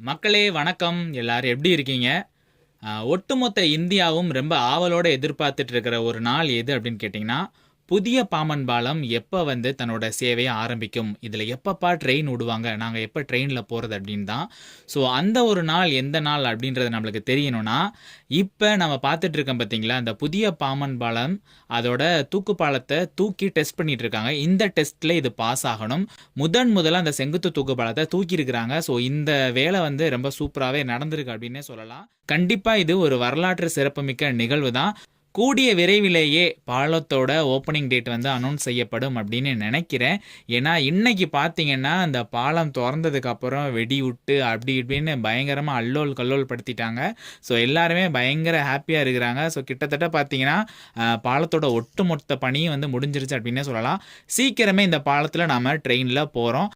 மக்களே வணக்கம். எல்லாரும் எப்படி இருக்கீங்க? ஒட்டுமொத்த இந்தியாவும் ரொம்ப ஆவலோட எதிர்பார்த்துட்டு இருக்கிற ஒரு நாள் எது அப்படின்னு கேட்டிங்கன்னா, புதிய பாம்பன் பாலம் எப்போ வந்து தன்னோட சேவையை ஆரம்பிக்கும்? இதில எப்பப்பா ட்ரெயின் விடுவாங்க? நாங்க எப்போ ட்ரெயின்ல போறது? அப்படின்னு தான். ஸோ அந்த ஒரு நாள் எந்த நாள் அப்படின்றது நம்மளுக்கு தெரியணும்னா, இப்ப நம்ம பார்த்துட்டு இருக்கோம் பார்த்தீங்களா, அந்த புதிய பாம்பன் பாலம் அதோட தூக்கு பாலத்த தூக்கி டெஸ்ட் பண்ணிட்டு இருக்காங்க. இந்த டெஸ்ட்ல இது பாஸ் ஆகணும். முதல்ல அந்த செங்குத்து தூக்கு பாலத்த தூக்கியிருக்கிறாங்க. ஸோ இந்த வேலை வந்து ரொம்ப சூப்பராவே நடந்திருக்கு அப்படின்னே சொல்லலாம். கண்டிப்பா இது ஒரு வரலாற்று சிறப்புமிக்க நிகழ்வு தான். கூடிய விரைவிலேயே பாலத்தோட ஓப்பனிங் டேட் வந்து அனௌன்ஸ் செய்யப்படும் அப்படின்னு நினைக்கிறேன். ஏன்னா இன்னைக்கு பார்த்தீங்கன்னா, அந்த பாலம் தொறந்ததுக்கு அப்புறம் வெடி விட்டு அப்படி இப்படின்னு பயங்கரமா அல்லோல் கல்லோல் படுத்திட்டாங்க. ஸோ எல்லாருமே பயங்கர ஹாப்பியா இருக்கிறாங்க. ஸோ கிட்டத்தட்ட பார்த்தீங்கன்னா, பாலத்தோட ஒட்டுமொத்த பணியும் வந்து முடிஞ்சிருச்சு அப்படின்னே சொல்லலாம். சீக்கிரமே இந்த பாலத்துல நாம ட்ரெயின்ல போறோம்.